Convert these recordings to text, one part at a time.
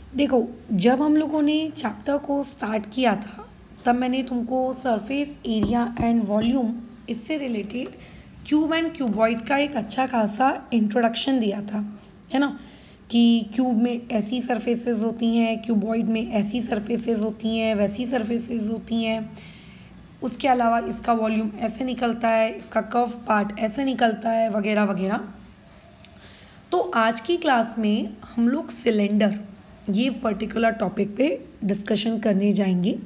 देखो, जब हम लोगों ने चैप्टर को स्टार्ट किया था तब मैंने तुमको सरफेस एरिया एंड वॉल्यूम इससे रिलेटेड क्यूब एंड क्यूबॉइड का एक अच्छा खासा इंट्रोडक्शन दिया था, है ना। कि क्यूब में ऐसी सरफेसेस होती हैं, क्यूबॉइड में ऐसी सरफेसेस होती हैं, वैसी सरफेसेस होती हैं। उसके अलावा इसका वॉल्यूम ऐसे निकलता है, इसका कर्व पार्ट ऐसे निकलता है, वगैरह वगैरह। तो आज की क्लास में हम लोग सिलेंडर ये पर्टिकुलर टॉपिक पे डिस्कशन करने जाएंगे।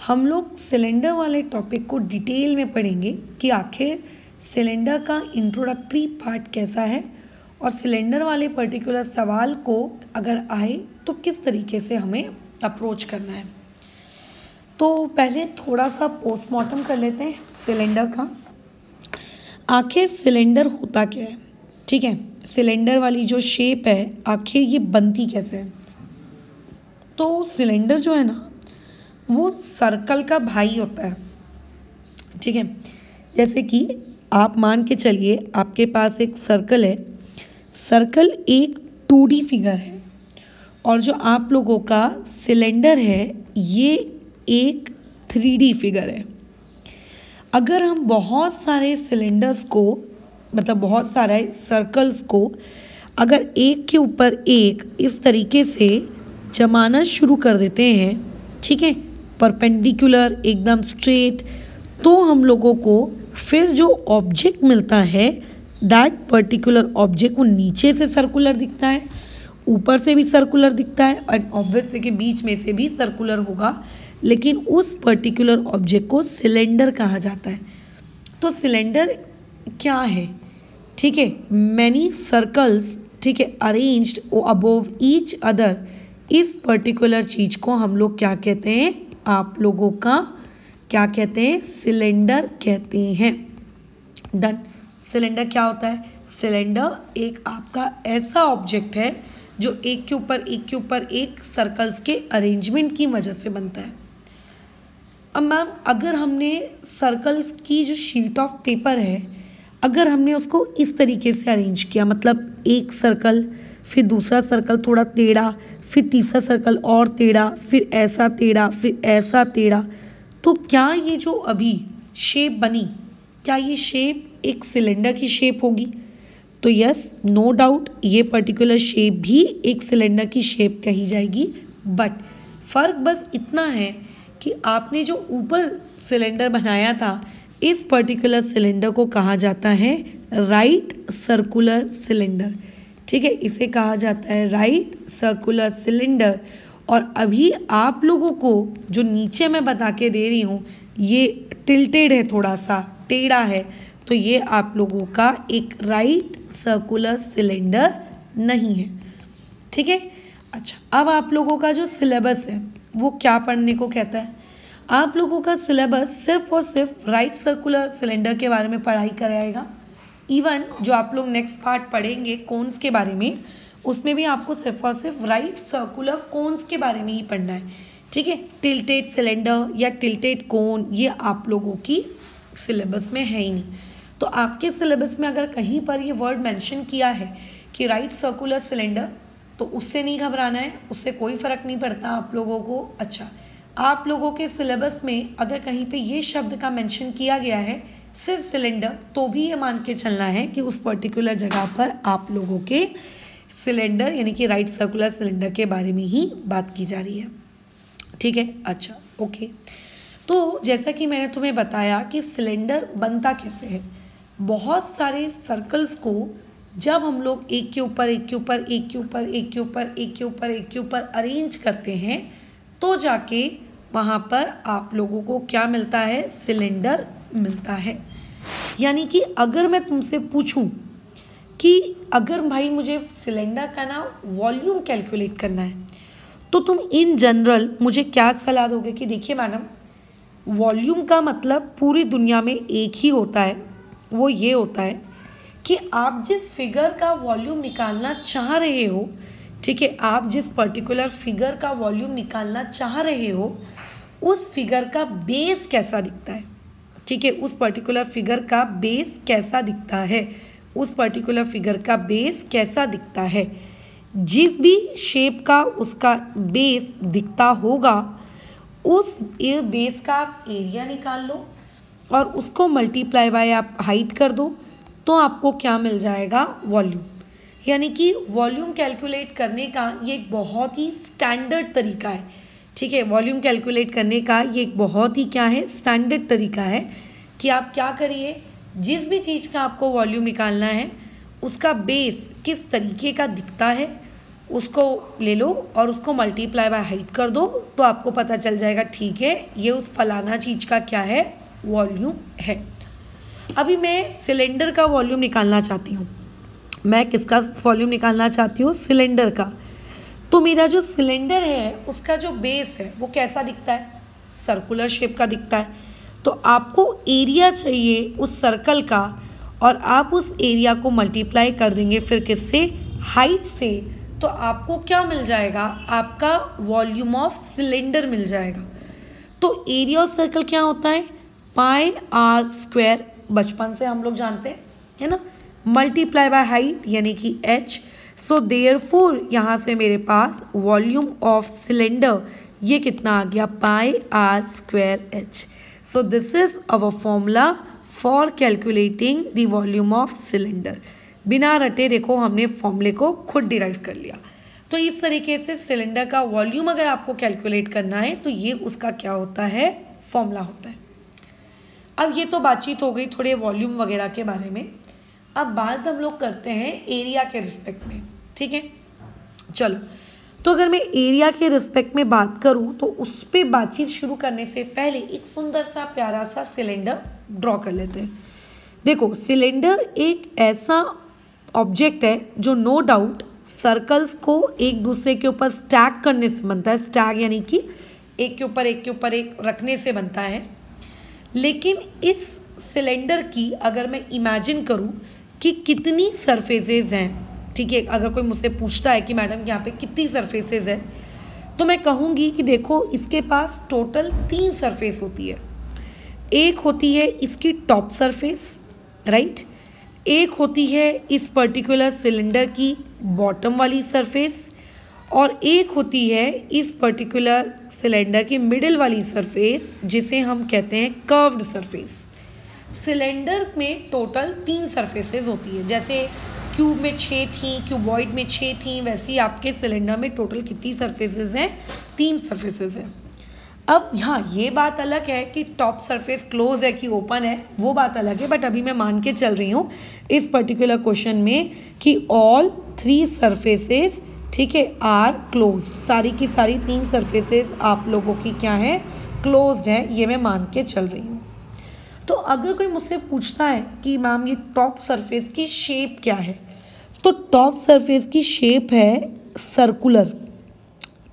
हम लोग सिलेंडर वाले टॉपिक को डिटेल में पढ़ेंगे कि आखिर सिलेंडर का इंट्रोडक्टरी पार्ट कैसा है और सिलेंडर वाले पर्टिकुलर सवाल को अगर आए तो किस तरीके से हमें अप्रोच करना है। तो पहले थोड़ा सा पोस्टमार्टम कर लेते हैं सिलेंडर का। आखिर सिलेंडर होता क्या है, ठीक है। सिलेंडर वाली जो शेप है आखिर ये बनती कैसे है। तो सिलेंडर जो है ना वो सर्कल का भाई होता है, ठीक है। जैसे कि आप मान के चलिए आपके पास एक सर्कल है। सर्कल एक 2D फिगर है और जो आप लोगों का सिलेंडर है ये एक 3D फिगर है। अगर हम बहुत सारे सिलेंडर्स को मतलब बहुत सारे सर्कल्स को अगर एक के ऊपर एक इस तरीके से जमाना शुरू कर देते हैं, ठीक है, परपेंडिकुलर एकदम स्ट्रेट, तो हम लोगों को फिर जो ऑब्जेक्ट मिलता है दैट पर्टिकुलर ऑब्जेक्ट वो नीचे से सर्कुलर दिखता है, ऊपर से भी सर्कुलर दिखता है और ऑब्वियसली के बीच में से भी सर्कुलर होगा, लेकिन उस पर्टिकुलर ऑब्जेक्ट को सिलेंडर कहा जाता है। तो सिलेंडर क्या है, ठीक है, मैनी सर्कल्स, ठीक है, अरेंज्ड अबोव ईच अदर। इस पर्टिकुलर चीज़ को हम लोग क्या कहते हैं, आप लोगों का क्या कहते हैं, सिलेंडर कहते हैं। डन। सिलेंडर क्या होता है, सिलेंडर एक आपका ऐसा ऑब्जेक्ट है जो एक के ऊपर एक के ऊपर एक सर्कल्स के अरेंजमेंट की वजह से बनता है। अब मैम अगर हमने सर्कल्स की जो शीट ऑफ पेपर है अगर हमने उसको इस तरीके से अरेंज किया, मतलब एक सर्कल फिर दूसरा सर्कल थोड़ा टेढ़ा, फिर तीसरा सर्कल और टेढ़ा, फिर ऐसा टेढ़ा, फिर ऐसा टेढ़ा, तो क्या ये जो अभी शेप बनी क्या ये शेप एक सिलेंडर की शेप होगी। तो यस, नो डाउट ये पर्टिकुलर शेप भी एक सिलेंडर की शेप कही जाएगी। बट फ़र्क बस इतना है कि आपने जो ऊपर सिलेंडर बनाया था इस पर्टिकुलर सिलेंडर को कहा जाता है राइट सर्कुलर सिलेंडर, ठीक है, इसे कहा जाता है राइट सर्कुलर सिलेंडर। और अभी आप लोगों को जो नीचे मैं बता के दे रही हूँ ये टिल्टेड है, थोड़ा सा टेढ़ा है, तो ये आप लोगों का एक राइट सर्कुलर सिलेंडर नहीं है, ठीक है। अच्छा, अब आप लोगों का जो सिलेबस है वो क्या पढ़ने को कहता है। आप लोगों का सिलेबस सिर्फ और सिर्फ राइट सर्कुलर सिलेंडर के बारे में पढ़ाई कराएगा। इवन जो आप लोग नेक्स्ट पार्ट पढ़ेंगे कोन्स के बारे में, उसमें भी आपको सिर्फ और सिर्फ राइट सर्कुलर कोन्स के बारे में ही पढ़ना है, ठीक है। टिल्टेड सिलेंडर या टिल्टेड कोन ये आप लोगों की सिलेबस में है ही नहीं। तो आपके सिलेबस में अगर कहीं पर ये वर्ड मेंशन किया है कि राइट सर्कुलर सिलेंडर, तो उससे नहीं घबराना है, उससे कोई फ़र्क नहीं पड़ता आप लोगों को। अच्छा, आप लोगों के सिलेबस में अगर कहीं पे ये शब्द का मेंशन किया गया है सिर्फ सिलेंडर, तो भी ये मान के चलना है कि उस पर्टिकुलर जगह पर आप लोगों के सिलेंडर यानी कि राइट सर्कुलर सिलेंडर के बारे में ही बात की जा रही है, ठीक है। अच्छा, ओके। तो जैसा कि मैंने तुम्हें बताया कि सिलेंडर बनता कैसे है, बहुत सारे सर्कल्स को जब हम लोग एक के ऊपर एक के ऊपर एक के ऊपर एक के ऊपर एक के ऊपर एक के ऊपर अरेंज करते हैं तो जाके वहाँ पर आप लोगों को क्या मिलता है, सिलेंडर मिलता है। यानी कि अगर मैं तुमसे पूछूं कि अगर भाई मुझे सिलेंडर का ना वॉल्यूम कैलकुलेट करना है तो तुम इन जनरल मुझे क्या सलाह दोगे कि देखिए मैडम, वॉल्यूम का मतलब पूरी दुनिया में एक ही होता है, वो ये होता है कि आप जिस फिगर का वॉल्यूम निकालना चाह रहे हो, ठीक है, आप जिस पर्टिकुलर फिगर का वॉल्यूम निकालना चाह रहे हो उस फिगर का बेस कैसा दिखता है, ठीक है, उस पर्टिकुलर फिगर का बेस कैसा दिखता है, उस पर्टिकुलर फिगर का बेस कैसा दिखता है, जिस भी शेप का उसका बेस दिखता होगा उस बेस का आप एरिया निकाल लो और उसको मल्टीप्लाई बाय आप हाइट कर दो, तो आपको क्या मिल जाएगा? वॉल्यूम। यानी कि वॉल्यूम कैलकुलेट करने का ये एक बहुत ही स्टैंडर्ड तरीका है। ठीक है, वॉल्यूम कैलकुलेट करने का ये एक बहुत ही क्या है? स्टैंडर्ड तरीका है कि आप क्या करिए, जिस भी चीज़ का आपको वॉल्यूम निकालना है उसका बेस किस तरीके का दिखता है उसको ले लो और उसको मल्टीप्लाई बाय हाइट कर दो, तो आपको पता चल जाएगा ठीक है ये उस फलाना चीज़ का क्या है? वॉल्यूम है। अभी मैं सिलेंडर का वॉल्यूम निकालना चाहती हूँ। मैं किसका वॉल्यूम निकालना चाहती हूँ? सिलेंडर का। तो मेरा जो सिलेंडर है उसका जो बेस है वो कैसा दिखता है? सर्कुलर शेप का दिखता है। तो आपको एरिया चाहिए उस सर्कल का और आप उस एरिया को मल्टीप्लाई कर देंगे फिर किससे? हाइट से। तो आपको क्या मिल जाएगा? आपका वॉल्यूम ऑफ सिलेंडर मिल जाएगा। तो एरिया ऑफ सर्कल क्या होता है? पाई आर स्क्वायर, बचपन से हम लोग जानते हैं, है ना, मल्टीप्लाई बाय हाइट यानी कि h। सो देयरफॉर यहाँ से मेरे पास वॉल्यूम ऑफ सिलेंडर ये कितना आ गया? Pi r square h। So this is our formula for calculating the volume of cylinder. बिना रटे देखो हमने फॉर्मूले को खुद डिराइव कर लिया। तो इस तरीके से सिलेंडर का वॉल्यूम अगर आपको कैलकुलेट करना है तो ये उसका क्या होता है? फॉर्मूला होता है। अब ये तो बातचीत हो गई थोड़े वॉल्यूम वगैरह के बारे में। अब बात हम लोग करते हैं एरिया के रिस्पेक्ट में। ठीक है, चलो। तो अगर मैं एरिया के रिस्पेक्ट में बात करूं तो उस पर बातचीत शुरू करने से पहले एक सुंदर सा प्यारा सा सिलेंडर ड्रॉ कर लेते हैं। देखो, सिलेंडर एक ऐसा ऑब्जेक्ट है जो नो डाउट सर्कल्स को एक दूसरे के ऊपर स्टैक करने से बनता है। स्टैक यानी कि एक के ऊपर एक रखने से बनता है। लेकिन इस सिलेंडर की अगर मैं इमेजिन करूं कि कितनी सरफेसेस हैं, ठीक है, अगर कोई मुझसे पूछता है कि मैडम यहाँ पे कितनी सरफेसेस है, तो मैं कहूँगी कि देखो इसके पास टोटल 3 सरफेस होती है। एक होती है इसकी टॉप सरफेस, राइट। एक होती है इस पर्टिकुलर सिलेंडर की बॉटम वाली सरफेस और एक होती है इस पर्टिकुलर सिलेंडर की मिडिल वाली सरफेस जिसे हम कहते हैं कर्व्ड सरफेस। सिलेंडर में टोटल 3 सरफेसेस होती है। जैसे क्यूब में 6 थी, क्यूबॉइड में 6 थी, वैसे ही आपके सिलेंडर में टोटल कितनी सरफेसेस हैं? 3 सरफेसेस हैं। अब यहाँ ये बात अलग है कि टॉप सरफेस क्लोज है कि ओपन है, वो बात अलग है। बट अभी मैं मान के चल रही हूँ इस पर्टिकुलर क्वेश्चन में कि ऑल 3 सरफेसेस, ठीक है, आर क्लोज। सारी की सारी 3 सरफेसेस आप लोगों की क्या है? क्लोज्ड है। ये मैं मान के चल रही हूँ। तो अगर कोई मुझसे पूछता है कि मैम ये टॉप सरफेस की शेप क्या है, तो टॉप सरफेस की शेप है सर्कुलर।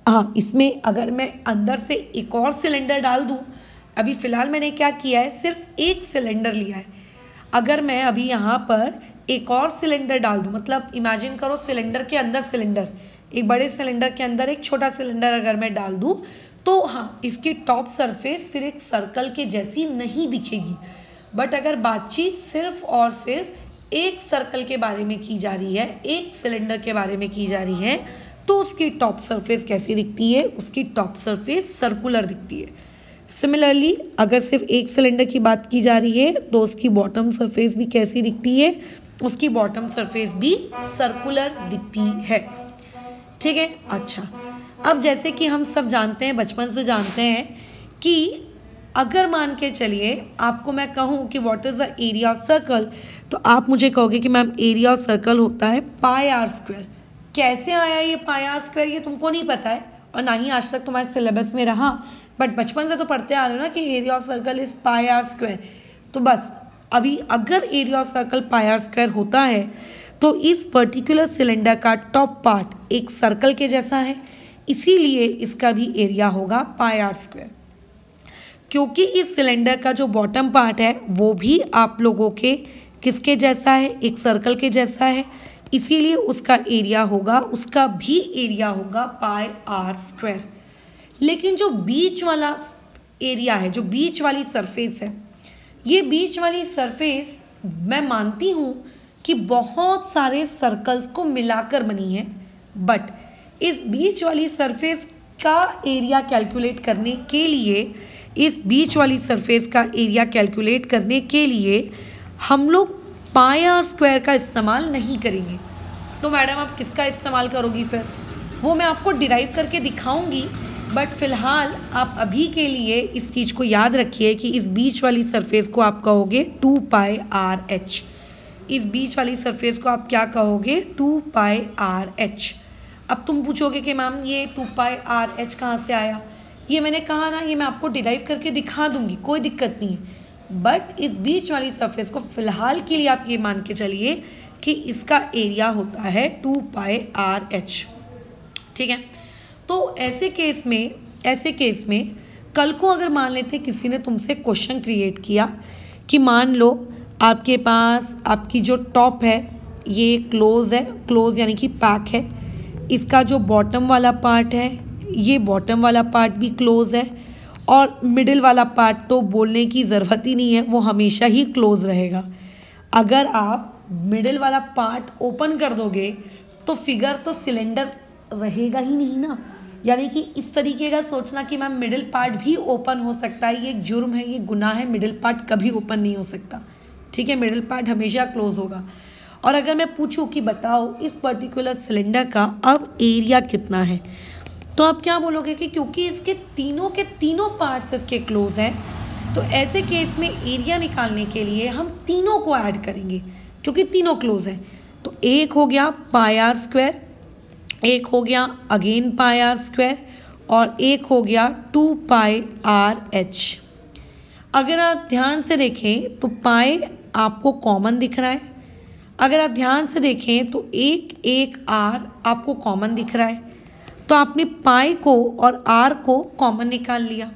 हाँ, इसमें अगर मैं अंदर से एक और सिलेंडर डाल दूँ, अभी फ़िलहाल मैंने क्या किया है, सिर्फ एक सिलेंडर लिया है। अगर मैं अभी यहाँ पर एक और सिलेंडर डाल दूँ, मतलब इमेजिन करो सिलेंडर के अंदर सिलेंडर, एक बड़े सिलेंडर के अंदर एक छोटा सिलेंडर अगर मैं डाल दूँ, तो हाँ, इसकी टॉप सरफेस फिर एक सर्कल के जैसी नहीं दिखेगी। बट अगर बातचीत सिर्फ और सिर्फ एक सर्कल के बारे में की जा रही है, एक सिलेंडर के बारे में की जा रही है, तो उसकी टॉप सरफेस कैसी दिखती है? उसकी टॉप सरफेस सर्कुलर दिखती है। सिमिलरली अगर सिर्फ एक सिलेंडर की बात की जा रही है तो उसकी बॉटम सरफेस भी कैसी दिखती है? उसकी बॉटम सरफेस भी सर्कुलर दिखती है। ठीक है, अच्छा। अब जैसे कि हम सब जानते हैं, बचपन से जानते हैं कि अगर मान के चलिए आपको मैं कहूँ कि what is the area of circle, तो आप मुझे कहोगे कि मैम एरिया ऑफ सर्कल होता है पाई आर स्क्वायर। कैसे आया ये पाई आर स्क्वायर? ये तुमको नहीं पता है और ना ही आज तक तुम्हारे सिलेबस में रहा, बट बचपन से तो पढ़ते आ रहे हो ना कि area of circle is pi r square. तो बस अभी अगर area of circle pi r square होता है तो इस पर्टिकुलर सिलेंडर का टॉप पार्ट एक सर्कल के जैसा है, इसीलिए इसका भी एरिया होगा पाई आर स्क्वायर। क्योंकि इस सिलेंडर का जो बॉटम पार्ट है वो भी आप लोगों के किसके जैसा है? एक सर्कल के जैसा है, इसीलिए उसका एरिया होगा, उसका भी एरिया होगा पाई आर स्क्वायर। लेकिन जो बीच वाला एरिया है, जो बीच वाली सरफेस है, ये बीच वाली सरफेस मैं मानती हूँ कि बहुत सारे सर्कल्स को मिलाकर बनी है, बट इस बीच वाली सरफेस का एरिया कैलकुलेट करने के लिए, इस बीच वाली सरफेस का एरिया कैलकुलेट करने के लिए हम लोग पाई आर स्क्वायर का इस्तेमाल नहीं करेंगे। तो मैडम आप किसका इस्तेमाल करोगी फिर? वो मैं आपको डिराइव करके दिखाऊंगी, बट फिलहाल आप अभी के लिए इस चीज़ को याद रखिए कि इस बीच वाली सरफेस को आप कहोगे 2 पाई आर एच। इस बीच वाली सरफेस को आप क्या कहोगे? 2 पाई आर एच। अब तुम पूछोगे कि मैम ये 2 पाई आर एच कहाँ से आया? ये मैंने कहा ना, ये मैं आपको डिराइव करके दिखा दूंगी, कोई दिक्कत नहीं है। बट इस बीच वाली सरफेस को फिलहाल के लिए आप ये मान के चलिए कि इसका एरिया होता है 2 पाई आर एच। ठीक है, तो ऐसे केस में कल को अगर मान लेते किसी ने तुमसे क्वेश्चन क्रिएट किया कि मान लो आपके पास आपकी जो टॉप है ये क्लोज है, क्लोज यानी कि पैक है, इसका जो बॉटम वाला पार्ट है ये बॉटम वाला पार्ट भी क्लोज है, और मिडिल वाला पार्ट तो बोलने की ज़रूरत ही नहीं है, वो हमेशा ही क्लोज रहेगा। अगर आप मिडिल वाला पार्ट ओपन कर दोगे तो फिगर तो सिलेंडर रहेगा ही नहीं ना। यानी कि इस तरीके का सोचना कि मैम मिडिल पार्ट भी ओपन हो सकता है, ये एक जुर्म है, ये गुनाह है। मिडिल पार्ट कभी ओपन नहीं हो सकता, ठीक है, मिडिल पार्ट हमेशा क्लोज होगा। और अगर मैं पूछूं कि बताओ इस पर्टिकुलर सिलेंडर का अब एरिया कितना है, तो आप क्या बोलोगे कि क्योंकि इसके तीनों के तीनों पार्ट्स इसके क्लोज हैं, तो ऐसे केस में एरिया निकालने के लिए हम तीनों को ऐड करेंगे क्योंकि तीनों क्लोज हैं। तो एक हो गया पाई आर स्क्वायर, एक हो गया अगेन पाई आर स्क्वायर, और एक हो गया 2 पाई आर एच। अगर आप ध्यान से देखें तो पाई आपको कॉमन दिख रहा है, अगर आप ध्यान से देखें तो एक एक आर आपको कॉमन दिख रहा है, तो आपने पाई को और आर को कॉमन निकाल लिया।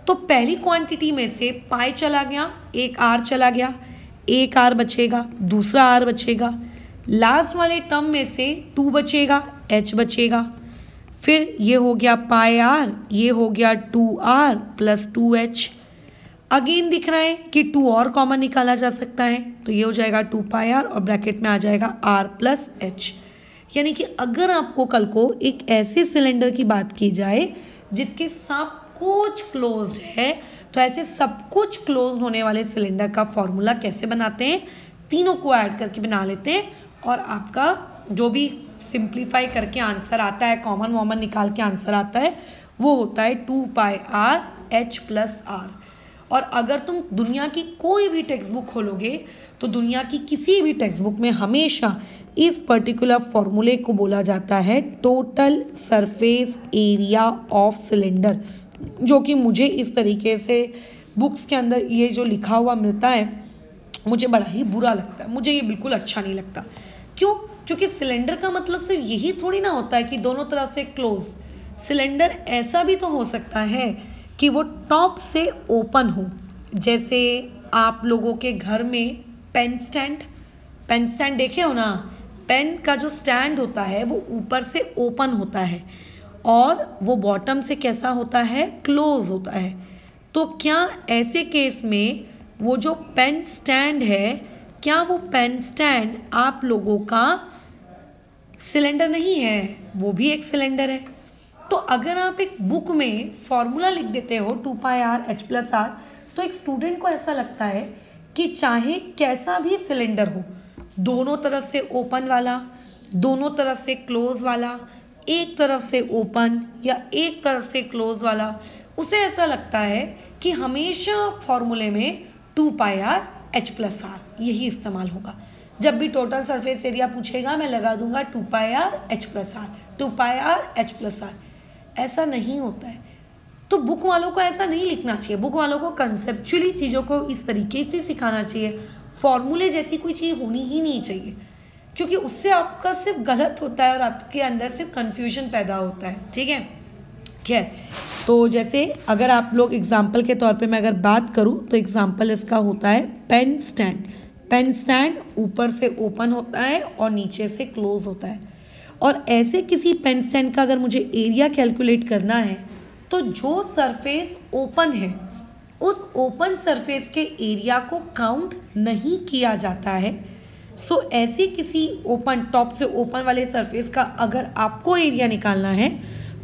तो पहली क्वांटिटी में से पाई चला गया, एक आर चला गया, एक आर बचेगा, दूसरा आर बचेगा, लास्ट वाले टर्म में से 2 बचेगा, एच बचेगा। फिर ये हो गया पाई आर, ये हो गया 2r प्लस 2h। अगेन दिख रहा है कि 2 और कॉमन निकाला जा सकता है, तो ये हो जाएगा 2 पाई आर और ब्रैकेट में आ जाएगा r प्लस h। यानी कि अगर आपको कल को एक ऐसे सिलेंडर की बात की जाए जिसके सब कुछ क्लोज्ड है, तो ऐसे सब कुछ क्लोज होने वाले सिलेंडर का फॉर्मूला कैसे बनाते हैं? तीनों को ऐड करके बना लेते हैं, और आपका जो भी सिंप्लीफाई करके आंसर आता है, कॉमन वॉमन निकाल के आंसर आता है, वो होता है 2 pi r h plus are. और अगर तुम दुनिया की कोई भी टेक्स्ट बुक खोलोगे तो दुनिया की किसी भी टेक्स्ट बुक में हमेशा इस पर्टिकुलर फॉर्मूले को बोला जाता है total surface area of cylinder, जो कि मुझे इस तरीके से बुक्स के अंदर ये जो लिखा हुआ मिलता है मुझे बड़ा ही बुरा लगता है, मुझे ये बिल्कुल अच्छा नहीं लगता। क्यों? क्योंकि सिलेंडर का मतलब सिर्फ यही थोड़ी ना होता है कि दोनों तरफ से क्लोज। सिलेंडर ऐसा भी तो हो सकता है कि वो टॉप से ओपन हो, जैसे आप लोगों के घर में पेन स्टैंड देखे हो ना, पेन का जो स्टैंड होता है वो ऊपर से ओपन होता है और वो बॉटम से कैसा होता है? क्लोज होता है। तो क्या ऐसे केस में वो जो पेन स्टैंड है, क्या वो पेन स्टैंड आप लोगों का सिलेंडर नहीं है? वो भी एक सिलेंडर है। तो अगर आप एक बुक में फॉर्मूला लिख देते हो 2 pi r h plus are, तो एक स्टूडेंट को ऐसा लगता है कि चाहे कैसा भी सिलेंडर हो, दोनों तरफ से ओपन वाला, दोनों तरफ से क्लोज वाला, एक तरफ से ओपन या एक तरफ से क्लोज वाला, उसे ऐसा लगता है कि हमेशा फॉर्मूले में 2 pi r h plus are यही इस्तेमाल होगा। जब भी टोटल सरफेस एरिया पूछेगा मैं लगा दूंगा 2 pi r h plus r, 2 pi r h plus r. ऐसा नहीं होता है। तो बुक वालों को ऐसा नहीं लिखना चाहिए। बुक वालों को कंसेप्चुअली चीज़ों को इस तरीके से सिखाना चाहिए। फॉर्मूले जैसी कोई चीज़ होनी ही नहीं चाहिए, क्योंकि उससे आपका सिर्फ गलत होता है और आपके अंदर सिर्फ कन्फ्यूजन पैदा होता है। ठीक है, खैर, तो जैसे अगर आप लोग एग्जाम्पल के तौर पे मैं अगर बात करूँ तो एग्जाम्पल इसका होता है पेन स्टैंड। पेन स्टैंड ऊपर से ओपन होता है और नीचे से क्लोज होता है। और ऐसे किसी पेन स्टैंड का अगर मुझे एरिया कैलकुलेट करना है तो जो सरफेस ओपन है उस ओपन सरफेस के एरिया को काउंट नहीं किया जाता है, सो ऐसी किसी ओपन टॉप से ओपन वाले सरफेस का अगर आपको एरिया निकालना है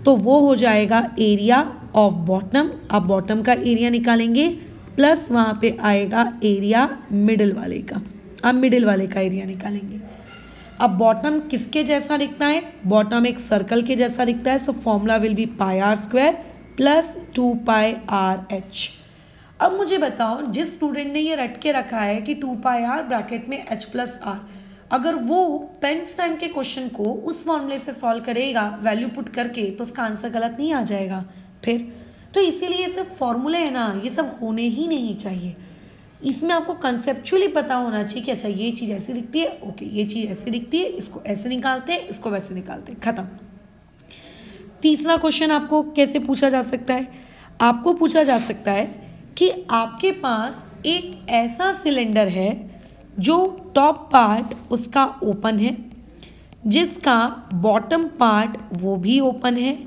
तो वो हो जाएगा एरिया ऑफ बॉटम। आप बॉटम का एरिया निकालेंगे प्लस वहाँ पे आएगा एरिया मिडिल वाले का, आप मिडिल वाले का एरिया निकालेंगे। अब बॉटम किसके जैसा दिखता है, बॉटम एक सर्कल के जैसा दिखता है, so formula will be pi r square plus 2 pi r h. अब मुझे बताओ जिस स्टूडेंट ने ये रट के रखा है कि 2 पाई आर ब्रैकेट में एच प्लस आर, अगर वो पेंस टाइम के क्वेश्चन को उस फॉर्मूले से सॉल्व करेगा वैल्यू पुट करके तो उसका आंसर गलत नहीं आ जाएगा फिर। तो इसीलिए ये सब फॉर्मूले है ना, ये सब होने ही नहीं चाहिए। इसमें आपको कंसेप्चुअली पता होना चाहिए कि अच्छा ये चीज़ ऐसी दिखती है, ओके ये चीज़ ऐसी दिखती है, इसको ऐसे निकालते हैं, इसको वैसे निकालते हैं, खत्म। तीसरा क्वेश्चन आपको कैसे पूछा जा सकता है, आपको पूछा जा सकता है कि आपके पास एक ऐसा सिलेंडर है जो टॉप पार्ट उसका ओपन है, जिसका बॉटम पार्ट वो भी ओपन है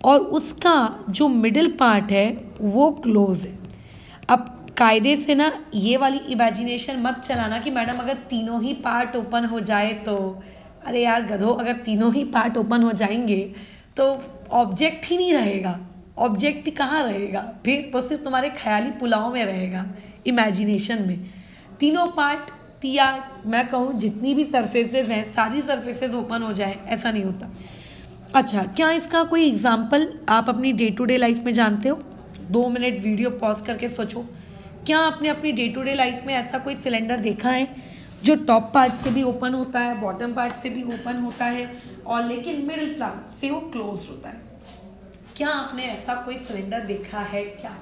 और उसका जो मिडिल पार्ट है वो क्लोज है। अब कायदे से ना ये वाली इमेजिनेशन मत चलाना कि मैडम अगर तीनों ही पार्ट ओपन हो जाए तो, अरे यार गधो, अगर तीनों ही पार्ट ओपन हो जाएंगे तो ऑब्जेक्ट ही नहीं रहेगा। ऑब्जेक्ट कहाँ रहेगा फिर, वो सिर्फ तुम्हारे ख्याली पुलाव में रहेगा, इमेजिनेशन में। तीनों पार्ट या मैं कहूँ जितनी भी सरफेसेस हैं सारी सरफेसेस ओपन हो जाए, ऐसा नहीं होता। अच्छा, क्या इसका कोई एग्जाम्पल आप अपनी डे टू डे लाइफ में जानते हो? 2 मिनट वीडियो पॉज करके सोचो, क्या आपने अपनी डे टू डे लाइफ में ऐसा कोई सिलेंडर देखा है जो टॉप पार्ट से भी ओपन होता है, बॉटम पार्ट से भी ओपन होता है और लेकिन मिडिल पार्ट से वो क्लोज होता है? क्या आपने ऐसा कोई सिलेंडर देखा है क्या?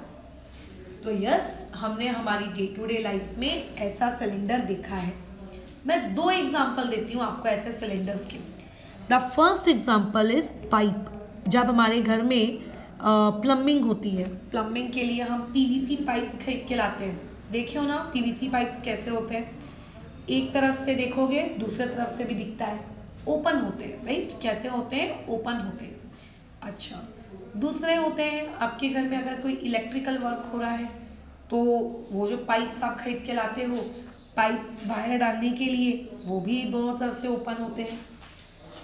तो यस, हमने हमारी डे टू डे लाइफ में ऐसा सिलेंडर देखा है। मैं 2 एग्जाम्पल देती हूँ आपको ऐसे सिलेंडर्स के। The first example is pipe. जब हमारे घर में प्लम्बिंग होती है, प्लम्बिंग के लिए हम पीवीसी पाइप्स खरीद के लाते हैं। देखियो ना पीवीसी पाइप्स कैसे होते हैं, एक तरफ से देखोगे दूसरे तरफ से भी दिखता है, ओपन होते हैं, राइट? कैसे होते हैं? ओपन होते हैं। अच्छा, दूसरे होते हैं आपके घर में अगर कोई इलेक्ट्रिकल वर्क हो रहा है तो वो जो पाइप्स आप खरीद के लाते हो, पाइप्स वायर डालने के लिए, वो भी दोनों तरफ से ओपन होते हैं।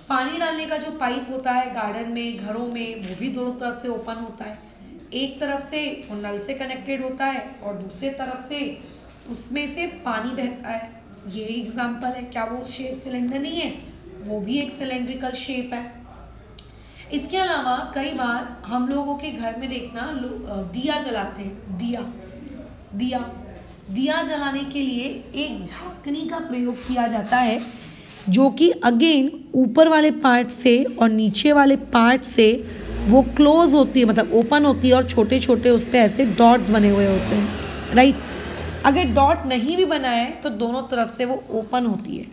पानी डालने का जो पाइप होता है गार्डन में, घरों में, वो भी दोनों तरफ से ओपन होता है। एक तरफ से वो नल से कनेक्टेड होता है और दूसरे तरफ से उसमें से पानी बहता है। ये एग्जाम्पल है। क्या वो शेप सिलेंडर नहीं है? वो भी एक सिलेंड्रिकल शेप है। इसके अलावा कई बार हम लोगों के घर में देखना दिया जलाते हैं। दिया जलाने के लिए एक झांकनी का प्रयोग किया जाता है जो कि अगेन ऊपर वाले पार्ट से और नीचे वाले पार्ट से वो क्लोज होती है, मतलब ओपन होती है और छोटे छोटे उस पर ऐसे डॉट्स बने हुए होते हैं, राइट? अगर डॉट नहीं भी बना है तो दोनों तरफ से वो ओपन होती है।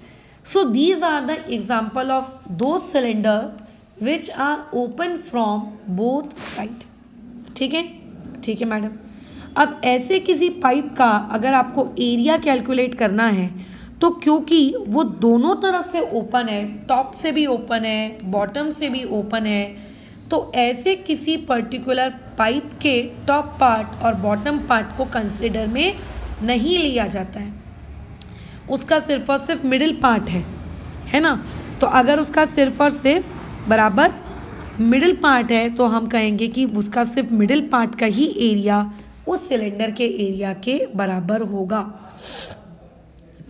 So these are the example of दो cylinder which are open from both side. ठीक है, ठीक है मैडम। अब ऐसे किसी पाइप का अगर आपको एरिया कैलकुलेट करना है तो क्योंकि वो दोनों तरफ से ओपन है, टॉप से भी ओपन है, बॉटम से भी ओपन है, तो ऐसे किसी पर्टिकुलर पाइप के टॉप पार्ट और बॉटम पार्ट को कंसिडर में नहीं लिया जाता है। उसका सिर्फ और सिर्फ मिडिल पार्ट है ना? तो अगर उसका सिर्फ और सिर्फ बराबर मिडिल पार्ट है तो हम कहेंगे कि उसका सिर्फ मिडिल पार्ट का ही एरिया उस सिलेंडर के एरिया के बराबर होगा।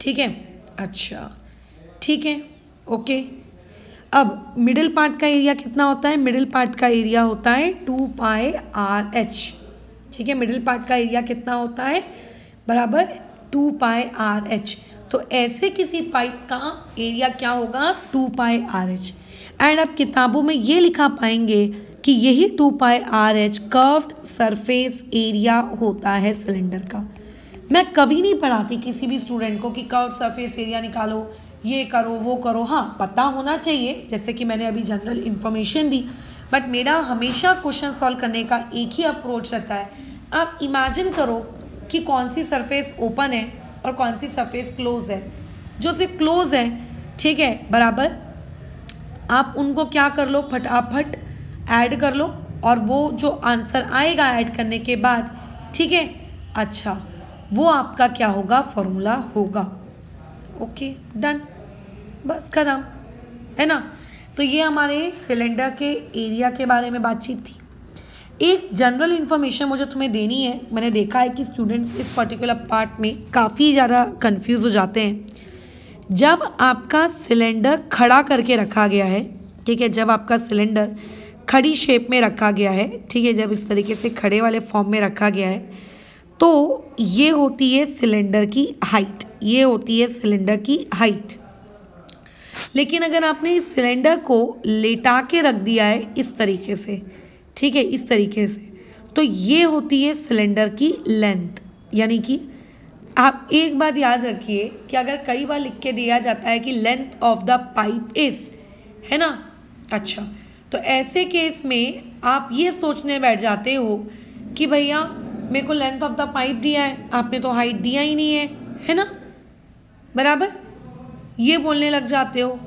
ठीक है, अच्छा ठीक है, ओके। अब मिडिल पार्ट का एरिया कितना होता है? मिडिल पार्ट का एरिया होता है 2 पाई आर एच। ठीक है, मिडिल पार्ट का एरिया कितना होता है? बराबर 2 पाई आर एच। तो ऐसे किसी पाइप का एरिया क्या होगा? 2 पाई आर एच। एंड आप किताबों में ये लिखा पाएंगे कि यही 2 pi r h curved surface area होता है सिलेंडर का। मैं कभी नहीं पढ़ाती किसी भी स्टूडेंट को कि कर्व्ड सरफेस एरिया निकालो, ये करो, वो करो। हाँ, पता होना चाहिए, जैसे कि मैंने अभी जनरल इन्फॉर्मेशन दी, बट मेरा हमेशा क्वेश्चन सॉल्व करने का एक ही अप्रोच रहता है। आप इमेजिन करो कि कौन सी सरफेस ओपन है और कौन सी सरफेस क्लोज है। जो सिर्फ क्लोज है, ठीक है, बराबर आप उनको क्या कर लो, फटाफट ऐड कर लो और वो जो आंसर आएगा ऐड करने के बाद, ठीक है, अच्छा, वो आपका क्या होगा? फॉर्मूला होगा। ओके डन, बस खत्म, है ना। तो ये हमारे सिलेंडर के एरिया के बारे में बातचीत थी। एक जनरल इन्फॉर्मेशन मुझे तुम्हें देनी है। मैंने देखा है कि स्टूडेंट्स इस पर्टिकुलर पार्ट में काफ़ी ज़्यादा कंफ्यूज हो जाते हैं। जब आपका सिलेंडर खड़ा करके रखा गया है, ठीक है, जब आपका सिलेंडर खड़ी शेप में रखा गया है, ठीक है, जब इस तरीके से खड़े वाले फॉर्म में रखा गया है, तो ये होती है सिलेंडर की हाइट, ये होती है सिलेंडर की हाइट। लेकिन अगर आपने इस सिलेंडर को लेटा के रख दिया है इस तरीके से, ठीक है, इस तरीके से, तो ये होती है सिलेंडर की लेंथ। यानी कि आप एक बात याद रखिए कि अगर कई बार लिख के दिया जाता है कि length of the pipe is, है ना, अच्छा, तो ऐसे केस में आप ये सोचने बैठ जाते हो कि भैया मेरे को लेंथ ऑफ द पाइप दिया है, आपने तो हाइट दिया ही नहीं है ना, बराबर, ये बोलने लग जाते हो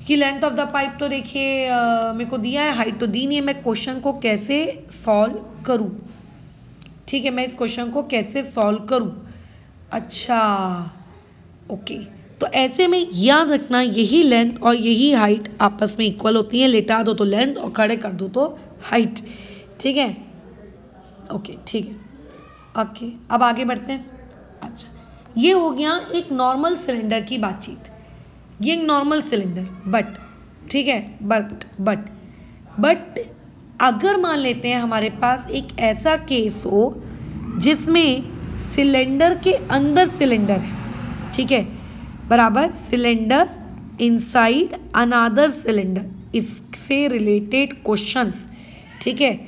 कि लेंथ ऑफ द पाइप तो देखिए मेरे को दिया है, हाइट तो दी नहीं है, मैं क्वेश्चन को कैसे सॉल्व करूं, ठीक है, मैं इस क्वेश्चन को कैसे सॉल्व करूं। अच्छा, ओके, तो ऐसे में याद रखना यही लेंथ और यही हाइट आपस में इक्वल होती हैं। लेटा दो तो लेंथ और खड़े कर दो तो हाइट, ठीक है, ओके, ठीक है, ओके, अब आगे बढ़ते हैं। अच्छा, ये हो गया एक नॉर्मल सिलेंडर की बातचीत, ये एक नॉर्मल सिलेंडर, बट ठीक है, बट अगर मान लेते हैं हमारे पास एक ऐसा केस हो जिसमें सिलेंडर के अंदर सिलेंडर है, ठीक है, बराबर, सिलेंडर इनसाइड अनदर सिलेंडर, इससे रिलेटेड क्वेश्चंस, ठीक है,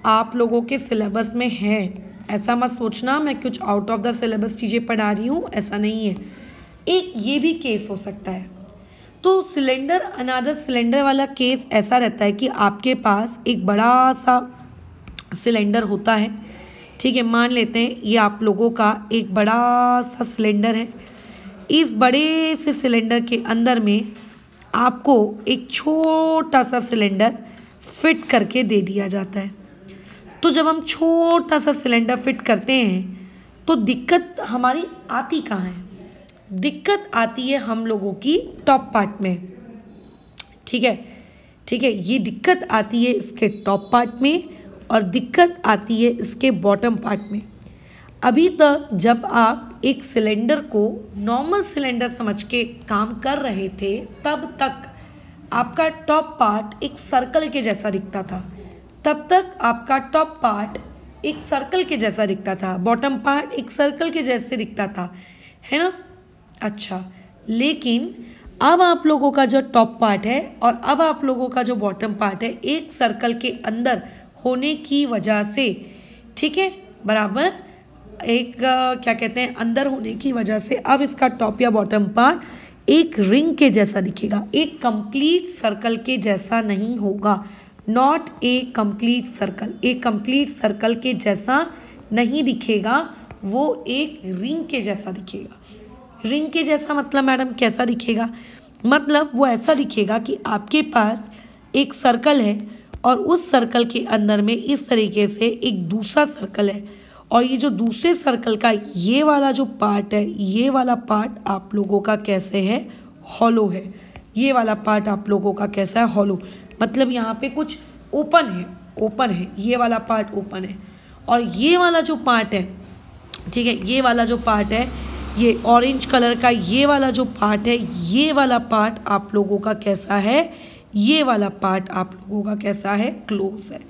आप लोगों के सिलेबस में है। ऐसा मत सोचना मैं कुछ आउट ऑफ द सिलेबस चीज़ें पढ़ा रही हूँ, ऐसा नहीं है। एक ये भी केस हो सकता है। तो सिलेंडर अनदर सिलेंडर वाला केस ऐसा रहता है कि आपके पास एक बड़ा सा सिलेंडर होता है, ठीक है, मान लेते हैं ये आप लोगों का एक बड़ा सा सिलेंडर है। इस बड़े से सिलेंडर के अंदर में आपको एक छोटा सा सिलेंडर फिट करके दे दिया जाता है। तो जब हम छोटा सा सिलेंडर फिट करते हैं तो दिक्कत हमारी आती कहाँ है? दिक्कत आती है हम लोगों की टॉप पार्ट में, ठीक है, ठीक है, ये दिक्कत आती है इसके टॉप पार्ट में और दिक्कत आती है इसके बॉटम पार्ट में। अभी तक जब आप एक सिलेंडर को नॉर्मल सिलेंडर समझ के काम कर रहे थे तब तक आपका टॉप पार्ट एक सर्कल के जैसा दिखता था, तब तक आपका टॉप पार्ट एक सर्कल के जैसा दिखता था, बॉटम पार्ट एक सर्कल के जैसे दिखता था, है ना। अच्छा, लेकिन अब आप लोगों का जो टॉप पार्ट है और अब आप लोगों का जो बॉटम पार्ट है एक सर्कल के अंदर होने की वजह से, ठीक है, बराबर, एक क्या कहते हैं, अंदर होने की वजह से अब इसका टॉप या बॉटम पार्ट एक रिंग के जैसा दिखेगा, एक कंप्लीट सर्कल के जैसा नहीं होगा। नॉट ए कंप्लीट सर्कल, एक कंप्लीट सर्कल के जैसा नहीं दिखेगा, वो एक रिंग के जैसा दिखेगा। रिंग के जैसा मतलब मैडम कैसा दिखेगा? मतलब वो ऐसा दिखेगा कि आपके पास एक सर्कल है और उस सर्कल के अंदर में इस तरीके से एक दूसरा सर्कल है और ये जो दूसरे सर्कल का ये वाला जो पार्ट है, ये वाला पार्ट आप लोगों का कैसे है? हॉलो है। ये वाला पार्ट आप लोगों का कैसा है? हॉलो। मतलब यहाँ पे कुछ ओपन है, ओपन है, ये वाला पार्ट ओपन है और ये वाला जो पार्ट है, ठीक है, ये वाला जो पार्ट है, ये ऑरेंज कलर का ये वाला जो पार्ट है, ये वाला पार्ट आप लोगों का कैसा है? ये वाला पार्ट आप लोगों का कैसा है? क्लोज है।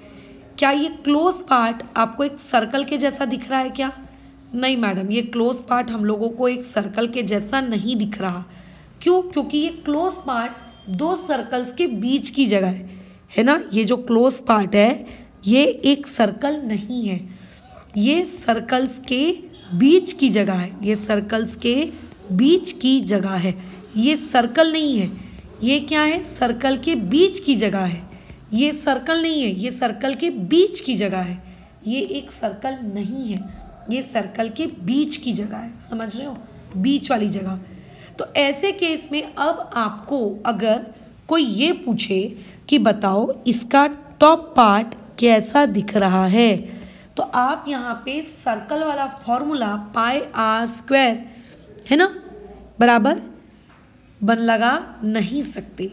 क्या ये क्लोज पार्ट आपको एक सर्कल के जैसा दिख रहा है क्या? नहीं मैडम, ये क्लोज पार्ट हम लोगों को एक सर्कल के जैसा नहीं दिख रहा। क्यों? क्योंकि ये क्लोज पार्ट दो सर्कल्स के बीच की जगह है ना। ये जो क्लोज पार्ट है ये एक सर्कल नहीं है, ये सर्कल्स के बीच की जगह है, ये सर्कल्स के बीच की जगह है, ये सर्कल नहीं है। ये क्या है? सर्कल के बीच की जगह है। ये सर्कल नहीं है, ये सर्कल के बीच की जगह है। ये एक सर्कल नहीं है, ये सर्कल के बीच की जगह है। समझ रहे हो? बीच वाली जगह। तो ऐसे केस में अब आपको अगर कोई ये पूछे कि बताओ इसका टॉप पार्ट कैसा दिख रहा है, तो आप यहाँ पे सर्कल वाला फॉर्मूला पाई आर स्क्वायर है ना, बराबर बन लगा नहीं सकते।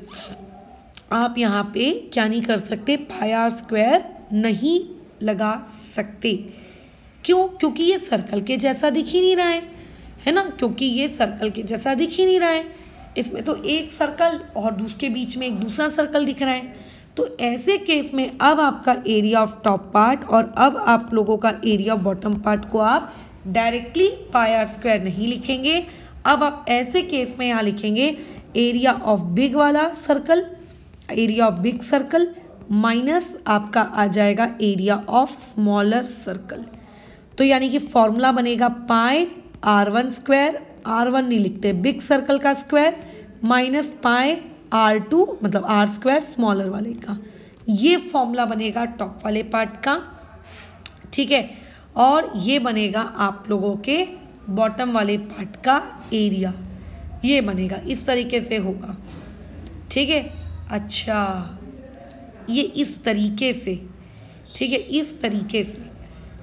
आप यहाँ पे क्या नहीं कर सकते, पाई आर स्क्वायर नहीं लगा सकते। क्यों? क्योंकि ये सर्कल के जैसा दिख ही नहीं रहा है ना, क्योंकि ये सर्कल के जैसा दिख ही नहीं रहा है। इसमें तो एक सर्कल और उसके बीच में एक दूसरा सर्कल दिख रहा है। तो ऐसे केस में अब आपका एरिया ऑफ टॉप पार्ट और अब आप लोगों का एरिया ऑफ बॉटम पार्ट को आप डायरेक्टली पाई आर स्क्वायर नहीं लिखेंगे। अब आप ऐसे केस में यहाँ लिखेंगे एरिया ऑफ बिग वाला circle, area of big circle minus आपका आ जाएगा एरिया ऑफ स्मॉलर सर्कल। तो यानी कि फॉर्मूला बनेगा पाई R1 स्क्वायर, R1 नहीं लिखते, बिग सर्कल का स्क्वायर माइनस पाई R2 मतलब R स्क्वायर स्मॉलर वाले का। ये फॉर्मूला बनेगा टॉप वाले पार्ट का, ठीक है। और ये बनेगा आप लोगों के बॉटम वाले पार्ट का एरिया, ये बनेगा, इस तरीके से होगा, ठीक है। अच्छा, ये इस तरीके से, ठीक है, इस तरीके से।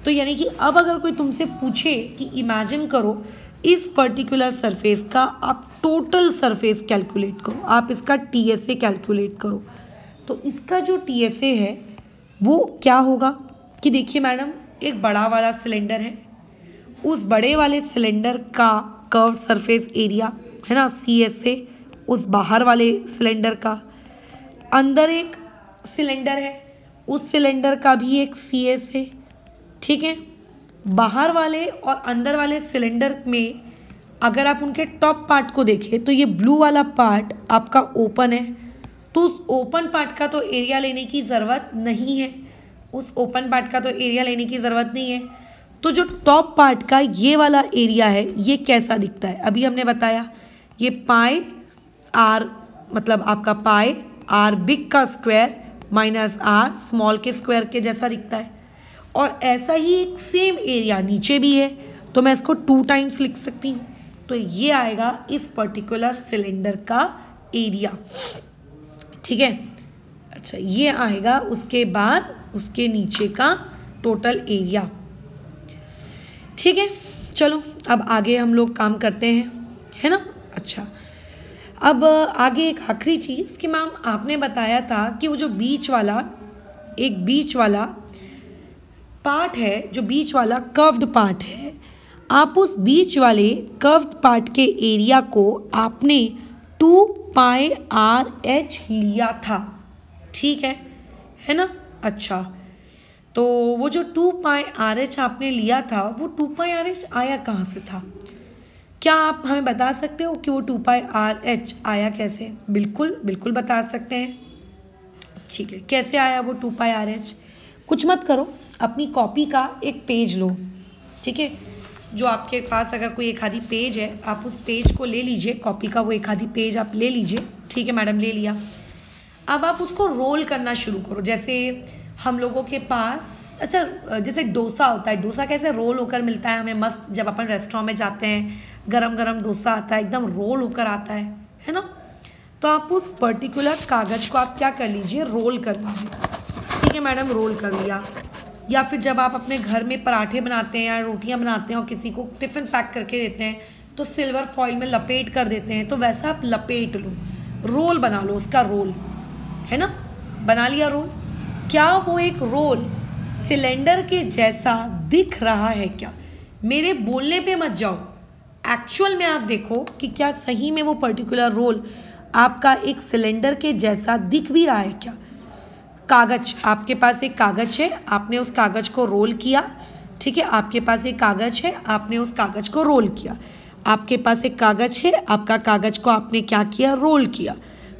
तो यानी कि अब अगर कोई तुमसे पूछे कि इमेजिन करो इस पर्टिकुलर सरफेस का आप टोटल सरफेस कैलकुलेट करो, आप इसका TSA कैलकुलेट करो, तो इसका जो TSA है वो क्या होगा कि देखिए मैडम, एक बड़ा वाला सिलेंडर है, उस बड़े वाले सिलेंडर का कर्व्ड सरफेस एरिया है ना CSA, उस बाहर वाले सिलेंडर का, अंदर एक सिलेंडर है, उस सिलेंडर का भी एक CSA, ठीक है। बाहर वाले और अंदर वाले सिलेंडर में अगर आप उनके टॉप पार्ट को देखें तो ये ब्लू वाला पार्ट आपका ओपन है, तो उस ओपन पार्ट का तो एरिया लेने की ज़रूरत नहीं है, उस ओपन पार्ट का तो एरिया लेने की ज़रूरत नहीं है। तो जो टॉप पार्ट का ये वाला एरिया है ये कैसा दिखता है, अभी हमने बताया ये पाई आर मतलब आपका पाई आर बिग का स्क्वायर माइनस आर स्मॉल के स्क्वायर के जैसा दिखता है। और ऐसा ही एक सेम एरिया नीचे भी है, तो मैं इसको 2 टाइम्स लिख सकती हूँ, तो ये आएगा इस पर्टिकुलर सिलेंडर का एरिया, ठीक है। अच्छा, ये आएगा उसके बाद उसके नीचे का टोटल एरिया, ठीक है। चलो अब आगे हम लोग काम करते हैं, है ना। अच्छा, अब आगे एक आखिरी चीज़ कि मैम आपने बताया था कि वो जो बीच वाला एक बीच वाला पार्ट है, जो बीच वाला कर्व्ड पार्ट है, आप उस बीच वाले कर्व्ड पार्ट के एरिया को आपने 2 पाई RH लिया था, ठीक है ना। अच्छा, तो वो जो 2 पाई RH आपने लिया था वो 2 पाई RH आया कहाँ से था? क्या आप हमें बता सकते हो कि वो 2 पाई RH आया कैसे? बिल्कुल बिल्कुल बता सकते हैं, ठीक है। कैसे आया वो 2 पाई RH? कुछ मत करो, अपनी कॉपी का एक पेज लो, ठीक है। जो आपके पास अगर कोई एक आधी पेज है आप उस पेज को ले लीजिए, कॉपी का वो एक आधी पेज आप ले लीजिए, ठीक है मैडम, ले लिया। अब आप उसको रोल करना शुरू करो। जैसे हम लोगों के पास, अच्छा, जैसे डोसा होता है, डोसा कैसे रोल होकर मिलता है हमें मस्त, जब अपन रेस्टोरेंट में जाते हैं गरम गरम डोसा आता है, एकदम रोल होकर आता है ना। तो आप उस पर्टिकुलर कागज़ को आप क्या कर लीजिए, रोल कर लीजिए, ठीक है मैडम, रोल कर लिया। या फिर जब आप अपने घर में पराठे बनाते हैं या रोटियां बनाते हैं और किसी को टिफ़िन पैक करके देते हैं तो सिल्वर फॉइल में लपेट कर देते हैं, तो वैसा आप लपेट लो, रोल बना लो, उसका रोल, है ना। बना लिया रोल। क्या वो एक रोल सिलेंडर के जैसा दिख रहा है क्या? मेरे बोलने पे मत जाओ, एक्चुअल में आप देखो कि क्या सही में वो पर्टिकुलर रोल आपका एक सिलेंडर के जैसा दिख भी रहा है क्या। कागज़, आपके पास एक कागज़ है, आपने उस कागज़ को रोल किया, ठीक है। आपके पास एक कागज़ है, आपने उस कागज़ को रोल किया। आपके पास एक कागज़ है, आपका कागज़ को आपने क्या किया, रोल किया।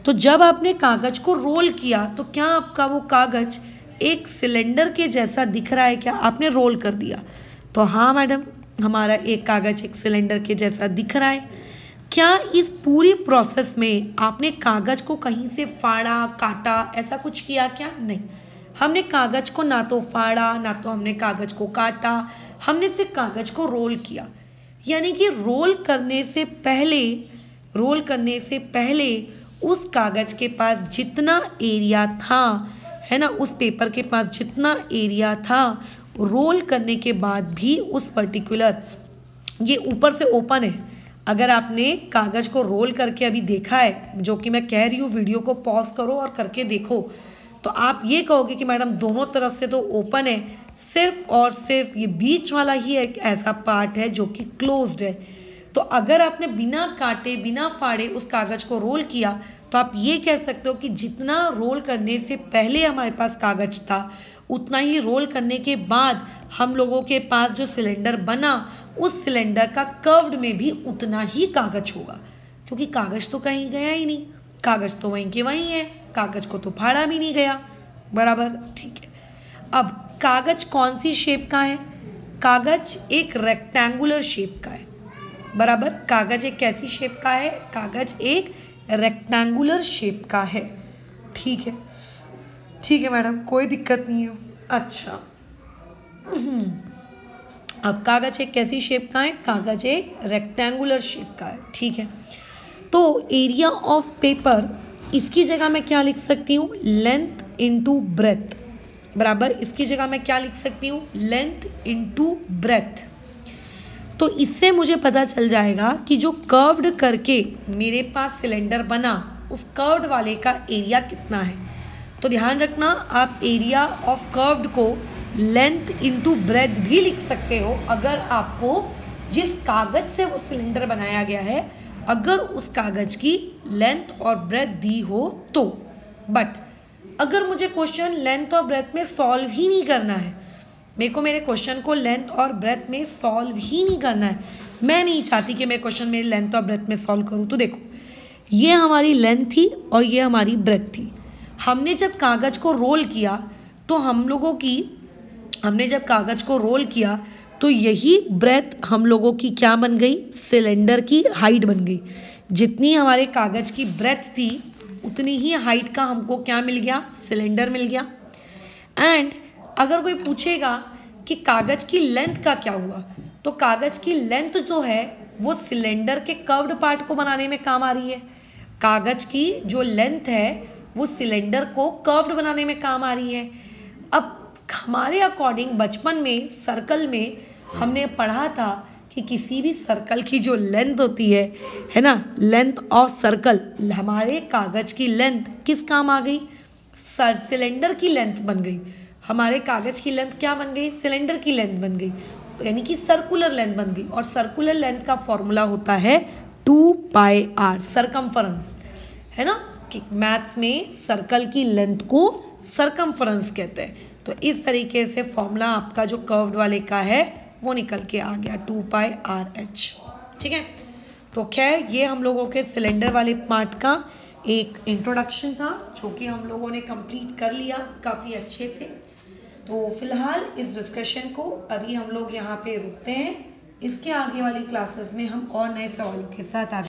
तो जब आपने कागज़ को रोल किया तो क्या आपका वो कागज़ एक सिलेंडर के जैसा दिख रहा है क्या? आपने रोल कर दिया, तो हाँ मैडम, हमारा एक कागज़ एक सिलेंडर के जैसा दिख रहा है। क्या इस पूरी प्रोसेस में आपने कागज़ को कहीं से फाड़ा, काटा, ऐसा कुछ किया क्या? नहीं, हमने कागज़ को ना तो फाड़ा ना तो हमने कागज़ को काटा, हमने सिर्फ कागज़ को रोल किया। यानी कि रोल करने से पहले उस कागज़ के पास जितना एरिया था, है ना, उस पेपर के पास जितना एरिया था, रोल करने के बाद भी उस पर्टिकुलर, ये ऊपर से ओपन है, अगर आपने कागज़ को रोल करके अभी देखा है, जो कि मैं कह रही हूँ, वीडियो को पॉज करो और करके देखो, तो आप ये कहोगे कि मैडम दोनों तरफ से तो ओपन है, सिर्फ और सिर्फ ये बीच वाला ही एक ऐसा पार्ट है जो कि क्लोज्ड है। तो अगर आपने बिना काटे बिना फाड़े उस कागज़ को रोल किया तो आप ये कह सकते हो कि जितना रोल करने से पहले हमारे पास कागज़ था उतना ही रोल करने के बाद हम लोगों के पास जो सिलेंडर बना उस सिलेंडर का कर्व्ड में भी उतना ही कागज़ होगा, क्योंकि कागज़ तो कहीं गया ही नहीं, कागज़ तो वहीं के वहीं है, कागज़ को तो फाड़ा भी नहीं गया। बराबर, ठीक है। अब कागज़ कौन सी शेप का है? कागज़ एक रेक्टेंगुलर शेप का है। बराबर, कागज़ एक कैसी शेप का है? कागज़ एक रेक्टेंगुलर शेप का है। ठीक है, ठीक है मैडम, कोई दिक्कत नहीं है। अच्छा, अब कागज़ एक कैसी शेप का है? कागज़ एक रेक्टेंगुलर शेप का है। ठीक है, तो एरिया ऑफ पेपर, इसकी जगह मैं क्या लिख सकती हूँ? Length into breadth. बराबर, इसकी जगह मैं क्या लिख सकती हूँ? Length into breadth. तो इससे मुझे पता चल जाएगा कि जो कर्व्ड करके मेरे पास सिलेंडर बना उस कर्व्ड वाले का एरिया कितना है। तो ध्यान रखना, आप एरिया ऑफ कर्व्ड को लेंथ इंटू ब्रेथ भी लिख सकते हो अगर आपको जिस कागज़ से वो सिलेंडर बनाया गया है अगर उस कागज़ की लेंथ और ब्रेथ दी हो तो। बट अगर मुझे क्वेश्चन लेंथ और ब्रेथ में सॉल्व ही नहीं करना है, मेरे को मेरे क्वेश्चन को लेंथ और ब्रेथ में सॉल्व ही नहीं करना है, मैं नहीं चाहती कि मैं क्वेश्चन मेरे लेंथ और ब्रेथ में सॉल्व करूँ, तो देखो ये हमारी लेंथ थी और ये हमारी ब्रेथ थी। हमने जब कागज़ को रोल किया तो हमने जब कागज़ को रोल किया तो यही ब्रेथ हम लोगों की क्या बन गई? सिलेंडर की हाइट बन गई। जितनी हमारे कागज़ की ब्रेथ थी उतनी ही हाइट का हमको क्या मिल गया? सिलेंडर मिल गया। एंड अगर कोई पूछेगा कि कागज़ की लेंथ का क्या हुआ, तो कागज़ की लेंथ जो है वो सिलेंडर के कर्व्ड पार्ट को बनाने में काम आ रही है। कागज़ की जो लेंथ है वो सिलेंडर को कर्व्ड बनाने में काम आ रही है। अब हमारे अकॉर्डिंग बचपन में सर्कल में हमने पढ़ा था कि किसी भी सर्कल की जो लेंथ होती है ना, लेंथ ऑफ सर्कल, हमारे कागज़ की लेंथ किस काम आ गई? सिलेंडर की लेंथ बन गई। हमारे कागज़ की लेंथ क्या बन गई? सिलेंडर की लेंथ बन गई, यानी कि सर्कुलर लेंथ बन गई। और सर्कुलर लेंथ का फॉर्मूला होता है 2πr, सरकमफरेंस, है ना, कि मैथ्स में सर्कल की लेंथ को सरकमफरेंस कहते हैं। तो इस तरीके से फॉर्मूला आपका जो कर्व्ड वाले का है वो निकल के आ गया 2πrh। ठीक है, तो खैर ये हम लोगों के सिलेंडर वाले पार्ट का एक इंट्रोडक्शन था जो कि हम लोगों ने कंप्लीट कर लिया काफ़ी अच्छे से। तो फिलहाल इस डिस्कशन को अभी हम लोग यहाँ पे रुकते हैं। इसके आगे वाली क्लासेस में हम और नए सवालों के साथ आगे